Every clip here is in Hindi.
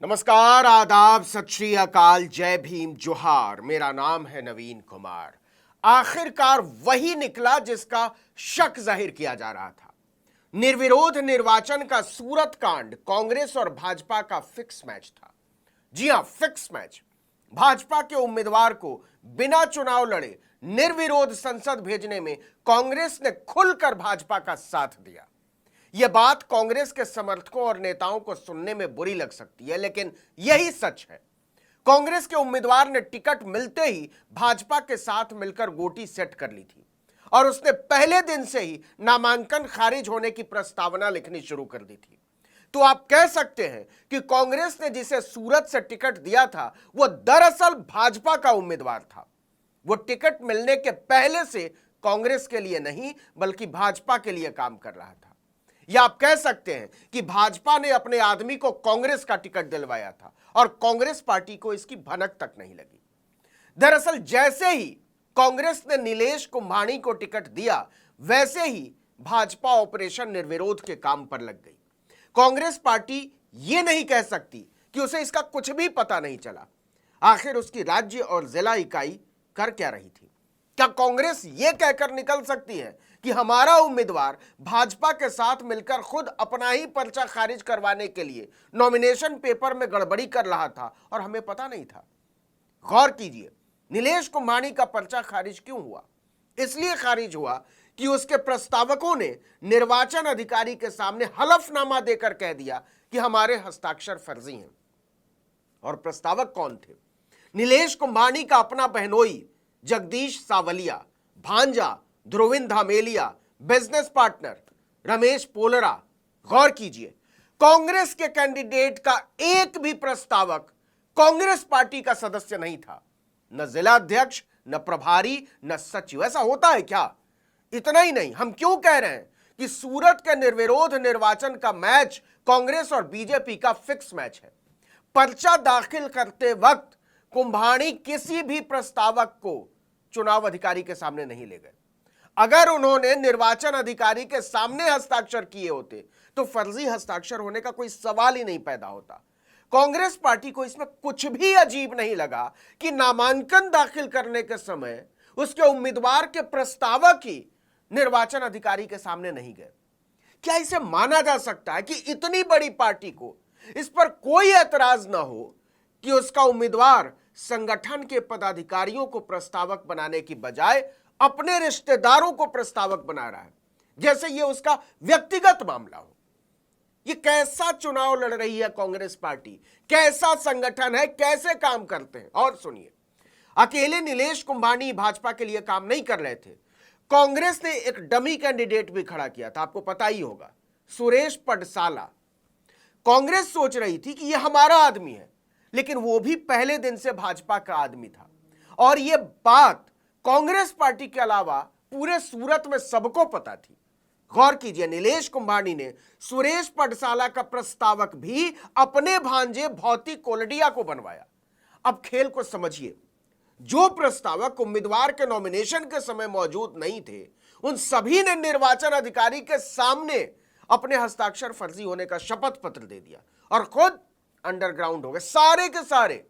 नमस्कार, आदाब, सत श्री अकाल, जय भीम, जोहार। मेरा नाम है नवीन कुमार। आखिरकार वही निकला जिसका शक जाहिर किया जा रहा था। निर्विरोध निर्वाचन का सूरत कांड कांग्रेस और भाजपा का फिक्स मैच था। जी हां, फिक्स मैच। भाजपा के उम्मीदवार को बिना चुनाव लड़े निर्विरोध संसद भेजने में कांग्रेस ने खुलकर भाजपा का साथ दिया। यह बात कांग्रेस के समर्थकों और नेताओं को सुनने में बुरी लग सकती है, लेकिन यही सच है। कांग्रेस के उम्मीदवार ने टिकट मिलते ही भाजपा के साथ मिलकर गोटी सेट कर ली थी और उसने पहले दिन से ही नामांकन खारिज होने की प्रस्तावना लिखनी शुरू कर दी थी। तो आप कह सकते हैं कि कांग्रेस ने जिसे सूरत से टिकट दिया था वह दरअसल भाजपा का उम्मीदवार था। वो टिकट मिलने के पहले से कांग्रेस के लिए नहीं बल्कि भाजपा के लिए काम कर रहा था। या आप कह सकते हैं कि भाजपा ने अपने आदमी को कांग्रेस का टिकट दिलवाया था और कांग्रेस पार्टी को इसकी भनक तक नहीं लगी। दरअसल जैसे ही कांग्रेस ने नीलेश कुंभानी को टिकट दिया, वैसे ही भाजपा ऑपरेशन निर्विरोध के काम पर लग गई। कांग्रेस पार्टी यह नहीं कह सकती कि उसे इसका कुछ भी पता नहीं चला। आखिर उसकी राज्य और जिला इकाई कर क्या रही थी? क्या कांग्रेस यह कहकर निकल सकती है कि हमारा उम्मीदवार भाजपा के साथ मिलकर खुद अपना ही पर्चा खारिज करवाने के लिए नॉमिनेशन पेपर में गड़बड़ी कर रहा था और हमें पता नहीं था? गौर कीजिए, नीलेश कुंभानी का पर्चा खारिज क्यों हुआ? इसलिए खारिज हुआ कि उसके प्रस्तावकों ने निर्वाचन अधिकारी के सामने हलफनामा देकर कह दिया कि हमारे हस्ताक्षर फर्जी हैं। और प्रस्तावक कौन थे? नीलेश कुंभानी का अपना बहनोई जगदीश सावलिया, भांजा ध्रुविन धामेलिया, बिजनेस पार्टनर रमेश पोलरा। गौर कीजिए, कांग्रेस के कैंडिडेट का एक भी प्रस्तावक कांग्रेस पार्टी का सदस्य नहीं था। न जिला अध्यक्ष, न प्रभारी, न सचिव। ऐसा होता है क्या? इतना ही नहीं, हम क्यों कह रहे हैं कि सूरत के निर्विरोध निर्वाचन का मैच कांग्रेस और बीजेपी का फिक्स मैच है। पर्चा दाखिल करते वक्त कुंभानी किसी भी प्रस्तावक को चुनाव अधिकारी के सामने नहीं ले गए। अगर उन्होंने निर्वाचन अधिकारी के सामने हस्ताक्षर किए होते तो फर्जी हस्ताक्षर होने का कोई सवाल ही नहीं पैदा होता। कांग्रेस पार्टी को इसमें कुछ भी अजीब नहीं लगा कि नामांकन दाखिल करने के समय उसके उम्मीदवार के प्रस्तावक ही निर्वाचन अधिकारी के सामने नहीं गए। क्या इसे माना जा सकता है कि इतनी बड़ी पार्टी को इस पर कोई एतराज ना हो कि उसका उम्मीदवार संगठन के पदाधिकारियों को प्रस्तावक बनाने की बजाय अपने रिश्तेदारों को प्रस्तावक बना रहा है, जैसे यह उसका व्यक्तिगत मामला हो? यह कैसा चुनाव लड़ रही है कांग्रेस पार्टी? कैसा संगठन है? कैसे काम करते हैं? और सुनिए, अकेले नीलेश कुंभानी भाजपा के लिए काम नहीं कर रहे थे। कांग्रेस ने एक डमी कैंडिडेट भी खड़ा किया था, आपको पता ही होगा, सुरेश पडसाला। कांग्रेस सोच रही थी कि यह हमारा आदमी है, लेकिन वो भी पहले दिन से भाजपा का आदमी था। और यह बात कांग्रेस पार्टी के अलावा पूरे सूरत में सबको पता थी। गौर कीजिए, नीलेश कुंभानी ने सुरेश पडसाला का प्रस्तावक भी अपने भांजे भौतिक कोलडिया को बनवाया। अब खेल को समझिए, जो प्रस्तावक उम्मीदवार के नॉमिनेशन के समय मौजूद नहीं थे, उन सभी ने निर्वाचन अधिकारी के सामने अपने हस्ताक्षर फर्जी होने का शपथ पत्र दे दिया और खुद अंडरग्राउंड हो गए। सारे के सारे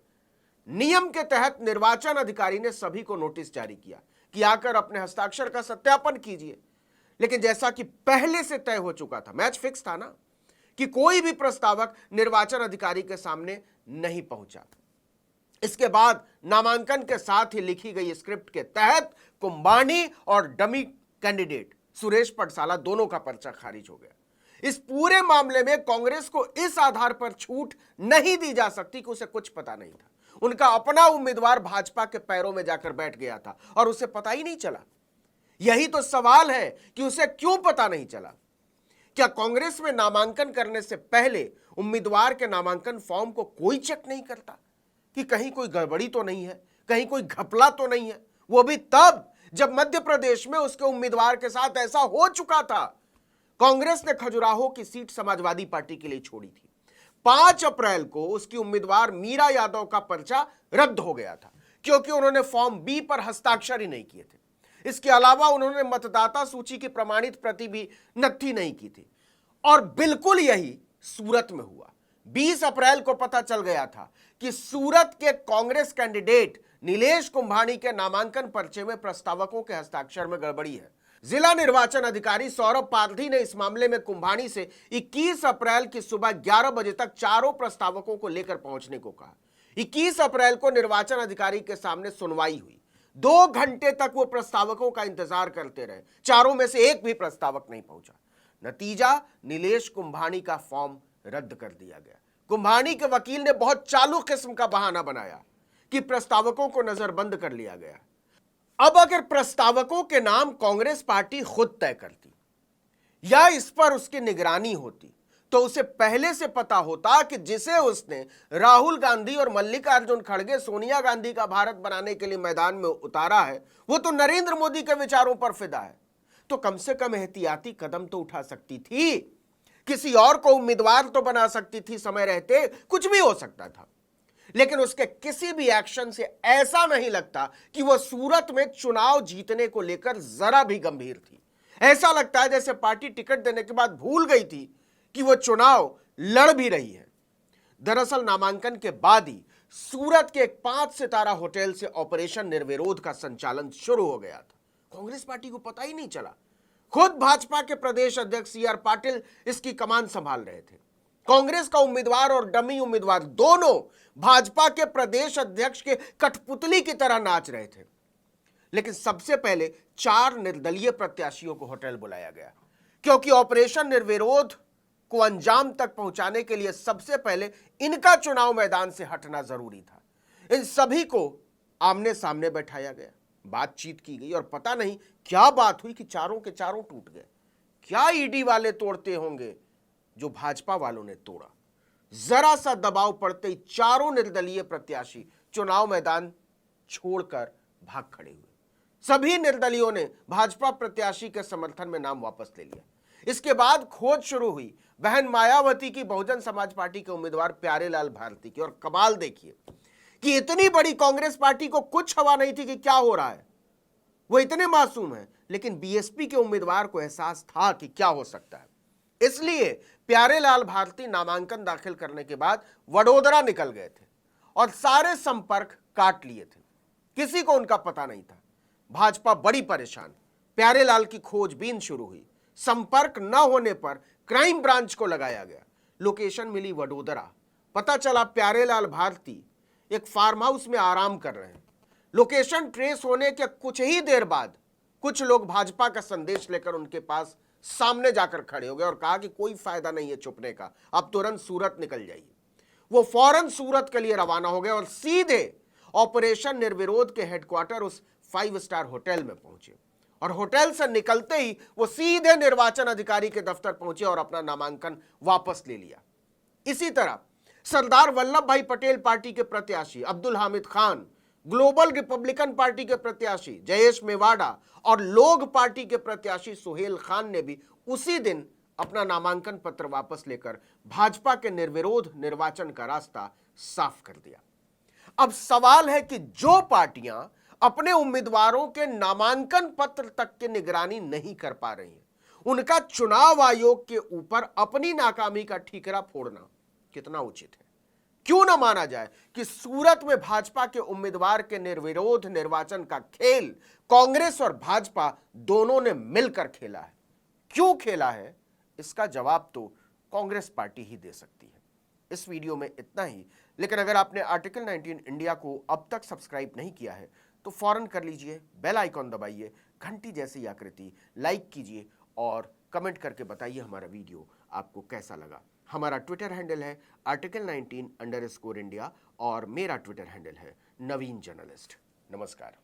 नियम के तहत निर्वाचन अधिकारी ने सभी को नोटिस जारी किया कि आकर अपने हस्ताक्षर का सत्यापन कीजिए। लेकिन जैसा कि पहले से तय हो चुका था, मैच फिक्स था ना, कि कोई भी प्रस्तावक निर्वाचन अधिकारी के सामने नहीं पहुंचा। इसके बाद नामांकन के साथ ही लिखी गई स्क्रिप्ट के तहत कुंभानी और डमी कैंडिडेट सुरेश पडसाला दोनों का पर्चा खारिज हो गया। इस पूरे मामले में कांग्रेस को इस आधार पर छूट नहीं दी जा सकती कि उसे कुछ पता नहीं था। उनका अपना उम्मीदवार भाजपा के पैरों में जाकर बैठ गया था और उसे पता ही नहीं चला। यही तो सवाल है कि उसे क्यों पता नहीं चला? क्या कांग्रेस में नामांकन करने से पहले उम्मीदवार के नामांकन फॉर्म को कोई चेक नहीं करता कि कहीं कोई गड़बड़ी तो नहीं है, कहीं कोई घपला तो नहीं है? वो भी तब जब मध्य प्रदेश में उसके उम्मीदवार के साथ ऐसा हो चुका था। कांग्रेस ने खजुराहो की सीट समाजवादी पार्टी के लिए छोड़ी थी। 5 अप्रैल को उसकी उम्मीदवार मीरा यादव का पर्चा रद्द हो गया था क्योंकि उन्होंने फॉर्म बी पर हस्ताक्षर ही नहीं किए थे। इसके अलावा उन्होंने मतदाता सूची की प्रमाणित प्रति भी नत्थी नहीं की थी। और बिल्कुल यही सूरत में हुआ। 20 अप्रैल को पता चल गया था कि सूरत के कांग्रेस कैंडिडेट नीलेश कुंभानी के नामांकन पर्चे में प्रस्तावकों के हस्ताक्षर में गड़बड़ी है। जिला निर्वाचन अधिकारी सौरभ पारधी ने इस मामले में कुंभानी से 21 अप्रैल की सुबह 11 बजे तक चारों प्रस्तावकों को लेकर पहुंचने को कहा। 21 अप्रैल को निर्वाचन अधिकारी के सामने सुनवाई हुई। 2 घंटे तक वो प्रस्तावकों का इंतजार करते रहे, चारों में से एक भी प्रस्तावक नहीं पहुंचा। नतीजा, नीलेश कुंभानी का फॉर्म रद्द कर दिया गया। कुंभानी के वकील ने बहुत चालू किस्म का बहाना बनाया कि प्रस्तावकों को नजरबंद कर लिया गया। अब अगर प्रस्तावकों के नाम कांग्रेस पार्टी खुद तय करती या इस पर उसकी निगरानी होती तो उसे पहले से पता होता कि जिसे उसने राहुल गांधी और मल्लिकार्जुन खड़गे सोनिया गांधी का भारत बनाने के लिए मैदान में उतारा है वो तो नरेंद्र मोदी के विचारों पर फिदा है, तो कम से कम एहतियाती कदम तो उठा सकती थी, किसी और को उम्मीदवार तो बना सकती थी, समय रहते कुछ भी हो सकता था। लेकिन उसके किसी भी एक्शन से ऐसा नहीं लगता कि वह सूरत में चुनाव जीतने को लेकर जरा भी गंभीर थी। ऐसा लगता है जैसे पार्टी टिकट देने के बाद भूल गई थी कि वह चुनाव लड़ भी रही है। दरअसल नामांकन के बाद ही सूरत के एक 5 सितारा होटल से ऑपरेशन निर्विरोध का संचालन शुरू हो गया था। कांग्रेस पार्टी को पता ही नहीं चला। खुद भाजपा के प्रदेश अध्यक्ष CR पाटिल इसकी कमान संभाल रहे थे। कांग्रेस का उम्मीदवार और डमी उम्मीदवार दोनों भाजपा के प्रदेश अध्यक्ष के कठपुतली की तरह नाच रहे थे। लेकिन सबसे पहले 4 निर्दलीय प्रत्याशियों को होटल बुलाया गया, क्योंकि ऑपरेशन निर्विरोध को अंजाम तक पहुंचाने के लिए सबसे पहले इनका चुनाव मैदान से हटना जरूरी था। इन सभी को आमने सामने बैठाया गया, बातचीत की गई और पता नहीं क्या बात हुई कि चारों के चारों टूट गए। क्या ईडी वाले तोड़ते होंगे जो भाजपा वालों ने तोड़ा। जरा सा दबाव पड़ते ही चारों निर्दलीय प्रत्याशी चुनाव मैदान छोड़कर भाग खड़े हुए। सभी निर्दलीयों ने भाजपा प्रत्याशी के समर्थन में नाम वापस ले लिया। इसके बाद खोज शुरू हुई बहन मायावती की बहुजन समाज पार्टी के उम्मीदवार प्यारेलाल भारती की। और कमाल देखिए कि इतनी बड़ी कांग्रेस पार्टी को कुछ हवा नहीं थी कि क्या हो रहा है, वो इतने मासूम हैं, लेकिन बीएसपी के उम्मीदवार को एहसास था कि क्या हो सकता है। इसलिए प्यारेलाल भारती नामांकन दाखिल करने के बाद वडोदरा निकल गए थे और सारे संपर्क काट लिए थे। किसी को उनका पता नहीं था। भाजपा बड़ी परेशान। प्यारेलाल की खोजबीन शुरू हुई। संपर्क न होने पर क्राइम ब्रांच को लगाया गया। लोकेशन मिली वडोदरा। पता चला प्यारेलाल भारती एक फार्म हाउस में आराम कर रहे हैं। लोकेशन ट्रेस होने के कुछ ही देर बाद कुछ लोग भाजपा का संदेश लेकर उनके पास सामने जाकर खड़े हो गए और कहा कि कोई फायदा नहीं है छुपने का, अब तुरंत सूरत निकल जाइए। वो फौरन सूरत के लिए रवाना हो गए और सीधे ऑपरेशन निर्विरोध के हेडक्वार्टर उस 5 स्टार होटल में पहुंचे। और होटल से निकलते ही वो सीधे निर्वाचन अधिकारी के दफ्तर पहुंचे और अपना नामांकन वापस ले लिया। इसी तरह सरदार वल्लभ भाई पटेल पार्टी के प्रत्याशी Abdul Hamid Khan, global Republican party के प्रत्याशी जयेश मेवाड़ा और लोग पार्टी के प्रत्याशी सुहेल खान ने भी उसी दिन अपना नामांकन पत्र वापस लेकर भाजपा के निर्विरोध निर्वाचन का रास्ता साफ कर दिया। अब सवाल है कि जो पार्टियां अपने उम्मीदवारों के नामांकन पत्र तक की निगरानी नहीं कर पा रही हैं, उनका चुनाव आयोग के ऊपर अपनी नाकामी का ठीकरा फोड़ना कितना उचित है। क्यों न माना जाए कि सूरत में भाजपा के उम्मीदवार के निर्विरोध निर्वाचन का खेल कांग्रेस और भाजपा दोनों ने मिलकर खेला है। क्यों खेला है, इसका जवाब तो कांग्रेस पार्टी ही दे सकती है। इस वीडियो में इतना ही, लेकिन अगर आपने आर्टिकल 19 इंडिया को अब तक सब्सक्राइब नहीं किया है तो फौरन कर लीजिए, बेल आइकॉन दबाइए, घंटी जैसी आकृति लाइक कीजिए और कमेंट करके बताइए हमारा वीडियो आपको कैसा लगा। हमारा ट्विटर हैंडल है article19_India और मेरा ट्विटर हैंडल है नवीन जर्नलिस्ट। नमस्कार।